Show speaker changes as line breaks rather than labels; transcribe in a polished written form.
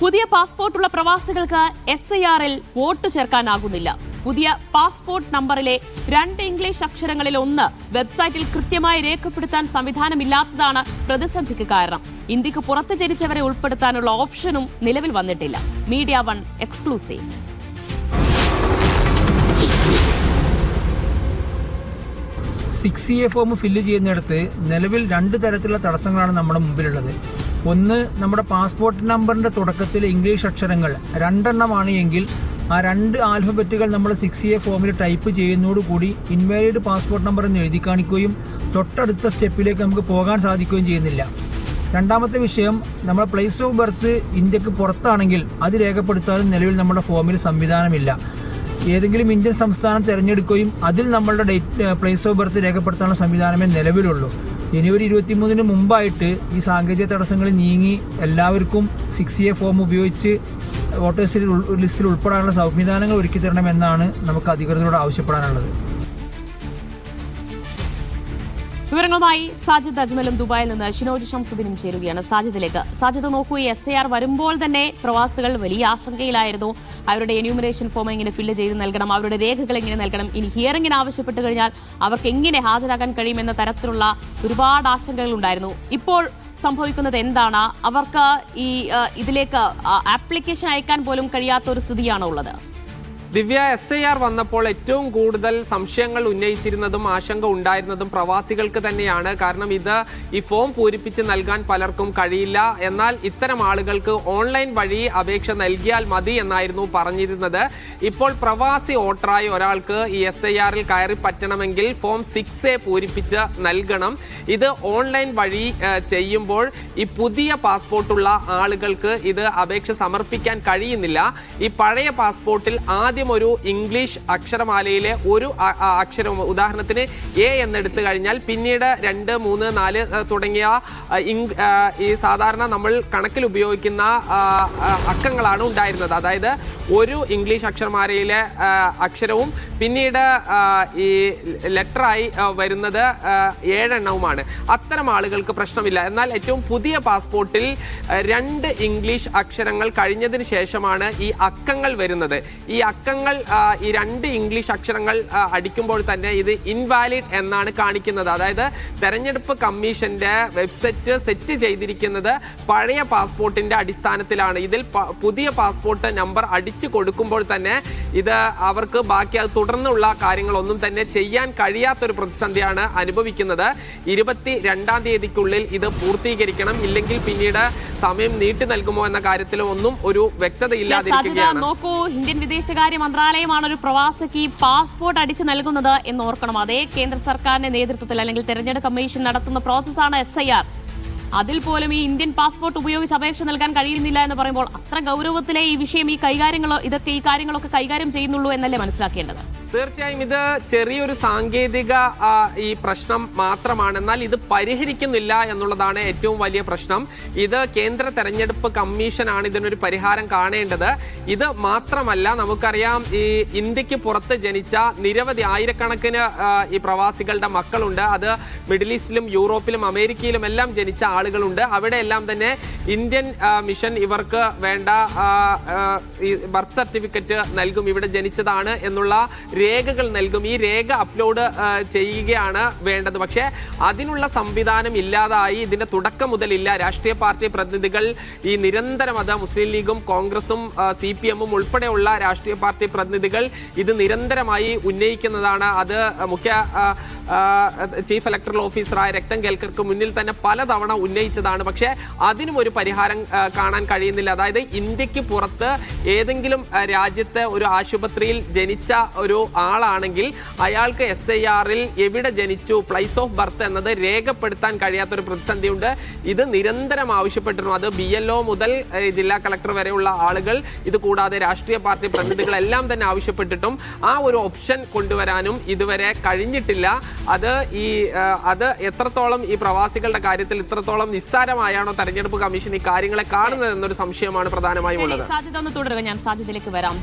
പുതിയ പാസ്പോർട്ടുള്ള പ്രവാസികൾക്ക് SIRൽ വോട്ട് ചേർക്കാനാകുന്നില്ല. പുതിയ പാസ്പോർട്ട് നമ്പറിലെ 2 ഇംഗ്ലീഷ് അക്ഷരങ്ങളിൽ ഒന്ന് വെബ്സൈറ്റിൽ കൃത്യമായി രേഖപ്പെടുത്താൻ സംവിധാനമില്ലാത്തതാണ് പ്രതിസന്ധിക്ക് കാരണം. ഇന്ത്യക്ക് പുറത്ത് ജനിച്ചവരെ ഉൾപ്പെടുത്താനുള്ള ഓപ്ഷനും നിലവിൽ വന്നിട്ടില്ല. Media 1 exclusive.
ഫോം ഫില്ല് ചെയ്യുന്നിടത്ത് നിലവിൽ 2 തരത്തിലുള്ള തടസ്സങ്ങളാണ് നമ്മുടെ മുമ്പിലുള്ളത്. ഒന്ന്, നമ്മുടെ പാസ്പോർട്ട് നമ്പറിന്റെ തുടക്കത്തിൽ ഇംഗ്ലീഷ് അക്ഷരങ്ങൾ 2 എണ്ണമാണ് എങ്കിൽ ആ 2 ആൽഫബറ്റുകൾ നമ്മൾ 6A ഫോമിൽ ടൈപ്പ് ചെയ്യുന്നതോടുകൂടി ഇൻവാലിഡ് പാസ്പോർട്ട് നമ്പർ എന്ന് എഴുതി കാണിക്കുകയും തൊട്ടടുത്ത സ്റ്റെപ്പിലേക്ക് നമുക്ക് പോകാൻ സാധിക്കുകയും ചെയ്യുന്നില്ല. രണ്ടാമത്തെ വിഷയം, നമ്മുടെ പ്ലേസ് ഓഫ് ബർത്ത് ഇന്ത്യക്ക് പുറത്താണെങ്കിൽ അത് രേഖപ്പെടുത്താനും നിലവിൽ നമ്മുടെ ഫോമിൽ സംവിധാനമില്ല. ഏതെങ്കിലും ഇന്ത്യൻ സംസ്ഥാനം തിരഞ്ഞെടുക്കുകയും അതിൽ നമ്മളുടെ പ്ലേസ് ഓഫ് ബർത്ത് രേഖപ്പെടുത്താനുള്ള സംവിധാനമേ നിലവിലുള്ളൂ. ജനുവരി 23 മുമ്പായിട്ട് ഈ സാങ്കേതിക തടസ്സങ്ങൾ നീങ്ങി എല്ലാവർക്കും 6A ഫോം ഉപയോഗിച്ച് വോട്ടേഴ്സ് ലിസ്റ്റിൽ ഉൾപ്പെടാനുള്ള സംവിധാനങ്ങൾ ഒരുക്കി തരണമെന്നാണ് നമുക്ക് അധികൃതരോട് ആവശ്യപ്പെടാനുള്ളത്.
വിവരങ്ങളുമായി സാജിദ് അജ്മലും ദുബായിൽ നിന്ന് ഷിനോജ് ഷംസുദ്ദീനും ചേരുകയാണ്. സാജിദിലേക്ക്. സാജിദ്, നോക്കൂ, ഈ SIR വരുമ്പോൾ തന്നെ പ്രവാസികൾ വലിയ ആശങ്കയിലായിരുന്നു. അവരുടെ എന്യൂമറേഷൻ ഫോം എങ്ങനെ ഫില്ല് ചെയ്ത് നൽകണം, അവരുടെ രേഖകൾ എങ്ങനെ നൽകണം, ഇനി ഹിയറിംഗിന് ആവശ്യപ്പെട്ട് കഴിഞ്ഞാൽ അവർക്ക് എങ്ങനെ ഹാജരാകാൻ കഴിയുമെന്ന തരത്തിലുള്ള ഒരുപാട് ആശങ്കകൾ ഉണ്ടായിരുന്നു. ഇപ്പോൾ സംഭവിക്കുന്നത് എന്താണ്? അവർക്ക് ഇതിലേക്ക് ആപ്ലിക്കേഷൻ അയക്കാൻ പോലും കഴിയാത്ത ഒരു സ്ഥിതിയാണോ ഉള്ളത്?
ദിവ്യ, SIR വന്നപ്പോൾ ഏറ്റവും കൂടുതൽ സംശയങ്ങൾ ഉന്നയിച്ചിരുന്നതും ആശങ്ക ഉണ്ടായിരുന്നതും പ്രവാസികൾക്ക് തന്നെയാണ്. കാരണം ഈ ഫോം പൂരിപ്പിച്ച് നൽകാൻ പലർക്കും കഴിയില്ല. എന്നാൽ ഇത്തരം ആളുകൾക്ക് ഓൺലൈൻ വഴി അപേക്ഷ നൽകിയാൽ മതി എന്നായിരുന്നു പറഞ്ഞിരുന്നത്. ഇപ്പോൾ പ്രവാസി വോട്ടറായ ഒരാൾക്ക് ഈ SIRൽ കയറി പറ്റണമെങ്കിൽ ഫോം 6A പൂരിപ്പിച്ച് നൽകണം. ഇത് ഓൺലൈൻ വഴി ചെയ്യുമ്പോൾ ഈ പുതിയ പാസ്പോർട്ടുള്ള ആളുകൾക്ക് ഇത് അപേക്ഷ സമർപ്പിക്കാൻ കഴിയുന്നില്ല. ഈ പഴയ പാസ്പോർട്ടിൽ ആദ്യം ഒരു ഇംഗ്ലീഷ് അക്ഷരമാലയിലെ ഒരു അക്ഷരവും, ഉദാഹരണത്തിന് A എന്നെടുത്തു കഴിഞ്ഞാൽ പിന്നീട് 2, 3, 4 തുടങ്ങിയ ഈ സാധാരണ നമ്മൾ കണക്കിൽ ഉപയോഗിക്കുന്ന അക്കങ്ങളാണ് ഉണ്ടായിരുന്നത്. അതായത് ഒരു ഇംഗ്ലീഷ് അക്ഷരമാലയിലെ അക്ഷരവും പിന്നീട് ഈ ലെറ്ററായി വരുന്നത് 7 എണ്ണവുമാണ്. അത്തരം ആളുകൾക്ക് പ്രശ്നമില്ല. എന്നാൽ ഏറ്റവും പുതിയ പാസ്പോർട്ടിൽ 2 ഇംഗ്ലീഷ് അക്ഷരങ്ങൾ കഴിഞ്ഞതിന് ശേഷമാണ് ഈ അക്കങ്ങൾ വരുന്നത്. ഈ അക്കങ്ങൾ ഈ 2 ഇംഗ്ലീഷ് അക്ഷരങ്ങൾ അടിക്കുമ്പോൾ തന്നെ ഇത് ഇൻവാലിഡ് എന്നാണ് കാണിക്കുന്നത്. അതായത് തെരഞ്ഞെടുപ്പ് കമ്മീഷന്റെ വെബ്സൈറ്റ് സെറ്റ് ചെയ്തിരിക്കുന്നത് പഴയ പാസ്പോർട്ടിന്റെ അടിസ്ഥാനത്തിലാണ്. ഇതിൽ പുതിയ പാസ്പോർട്ട് നമ്പർ അടിച്ചു കൊടുക്കുമ്പോൾ തന്നെ ഇത് അവർക്ക് ബാക്കി തുടർന്നുള്ള കാര്യങ്ങളൊന്നും തന്നെ ചെയ്യാൻ കഴിയാത്തൊരു പ്രതിസന്ധിയാണ് അനുഭവിക്കുന്നത്. 22-ാം തീയതിക്കുള്ളിൽ ഇത് പൂർത്തീകരിക്കണം. ഇല്ലെങ്കിൽ പിന്നീട് സമയം നീട്ടി നൽകുമോ എന്ന കാര്യത്തിലും ഒന്നും ഒരു വ്യക്തതയില്ലാതിരിക്കുകയാണ്.
നോക്കൂ, ഇന്ത്യൻ വിദേശകാര്യ മന്ത്രാലയമാണ് ഒരു പ്രവാസിക്ക് പാസ്പോർട്ട് അടിച്ചു നൽകുന്നത് എന്ന് ഓർക്കണം. അതേ കേന്ദ്ര സർക്കാരിന്റെ നേതൃത്വത്തിൽ അല്ലെങ്കിൽ തെരഞ്ഞെടുപ്പ് കമ്മീഷൻ നടത്തുന്ന പ്രോസസ്സാണ് SIR. അതിൽ പോലും ഈ ഇന്ത്യൻ പാസ്പോർട്ട് ഉപയോഗിച്ച് അപേക്ഷ നൽകാൻ കഴിയുന്നില്ല എന്ന് പറയുമ്പോൾ അത്ര ഗൗരവത്തിലെ ഈ വിഷയം, ഈ കാര്യങ്ങളൊക്കെ കൈകാര്യം ചെയ്യുന്നുള്ളൂ എന്നല്ലേ മനസ്സിലാക്കേണ്ടത്?
തീർച്ചയായും ഇത് ചെറിയൊരു സാങ്കേതിക ഈ പ്രശ്നം മാത്രമാണ്. എന്നാൽ ഇത് പരിഹരിക്കുന്നില്ല എന്നുള്ളതാണ് ഏറ്റവും വലിയ പ്രശ്നം. ഇത് കേന്ദ്ര തെരഞ്ഞെടുപ്പ് കമ്മീഷനാണ് ഇതിനൊരു പരിഹാരം കാണേണ്ടത്. ഇത് മാത്രമല്ല, നമുക്കറിയാം ഈ ഇന്ത്യക്ക് പുറത്ത് ജനിച്ച നിരവധി ആയിരക്കണക്കിന് ഈ പ്രവാസികളുടെ മക്കളുണ്ട്. അത് മിഡിൽ ഈസ്റ്റിലും യൂറോപ്പിലും അമേരിക്കയിലും എല്ലാം ജനിച്ച ആളുകളുണ്ട്. അവിടെയെല്ലാം തന്നെ ഇന്ത്യൻ മിഷൻ ഇവർക്ക് വേണ്ട ഈ ബർത്ത് സർട്ടിഫിക്കറ്റ് നൽകും, ഇവിടെ ജനിച്ചതാണ് എന്നുള്ള രേഖകൾ നൽകും. ഈ രേഖ അപ്ലോഡ് ചെയ്യുകയാണ് വേണ്ടത്. പക്ഷേ അതിനുള്ള സംവിധാനം ഇല്ലാതായി. ഇതിന്റെ തുടക്കം മുതലില്ല. രാഷ്ട്രീയ പാർട്ടി പ്രതിനിധികൾ ഈ നിരന്തരം, അത് മുസ്ലിം ലീഗും കോൺഗ്രസും CPM-ഉം ഉൾപ്പെടെയുള്ള രാഷ്ട്രീയ പാർട്ടി പ്രതിനിധികൾ ഇത് നിരന്തരമായി ഉന്നയിക്കുന്നതാണ്. അത് മുഖ്യ ചീഫ് ഇലക്ടറൽ ഓഫീസറായ രക്തം കേൽക്കർക്ക് മുന്നിൽ തന്നെ പലതവണ ഉന്നയിച്ചതാണ്. പക്ഷേ അതിനും ഒരു പരിഹാരം കാണാൻ കഴിയുന്നില്ല. അതായത് ഇന്ത്യക്ക് പുറത്ത് ഏതെങ്കിലും രാജ്യത്ത് ഒരു ആശുപത്രിയിൽ ജനിച്ച ഒരു ആളാണെങ്കിൽ അയാൾക്ക് SIRൽ എവിടെ ജനിച്ചു, പ്ലേസ് ഓഫ് ബർത്ത് എന്നത് രേഖപ്പെടുത്താൻ കഴിയാത്തൊരു പ്രതിസന്ധിയുണ്ട്. ഇത് നിരന്തരം ആവശ്യപ്പെട്ടിരുന്നു. അത് BLO മുതൽ ജില്ലാ കളക്ടർ വരെയുള്ള ആളുകൾ, ഇത് കൂടാതെ രാഷ്ട്രീയ പാർട്ടി പ്രതിനിധികളെല്ലാം തന്നെ ആവശ്യപ്പെട്ടിട്ടും ആ ഒരു ഓപ്ഷൻ കൊണ്ടുവരാനും ഇതുവരെ കഴിഞ്ഞിട്ടില്ല. അത് എത്രത്തോളം ഈ പ്രവാസികളുടെ കാര്യത്തിൽ ഇത്രത്തോളം നിസ്സാരമായാണോ തെരഞ്ഞെടുപ്പ് കമ്മീഷൻ ഈ കാര്യങ്ങളെ കാണുന്നത് എന്നൊരു സംശയമാണ് പ്രധാനമായും ഉള്ളത്.
സാധ്യത ഒന്ന് തുടരുക, ഞാൻ സാധ്യതയിലേക്ക് വരാം.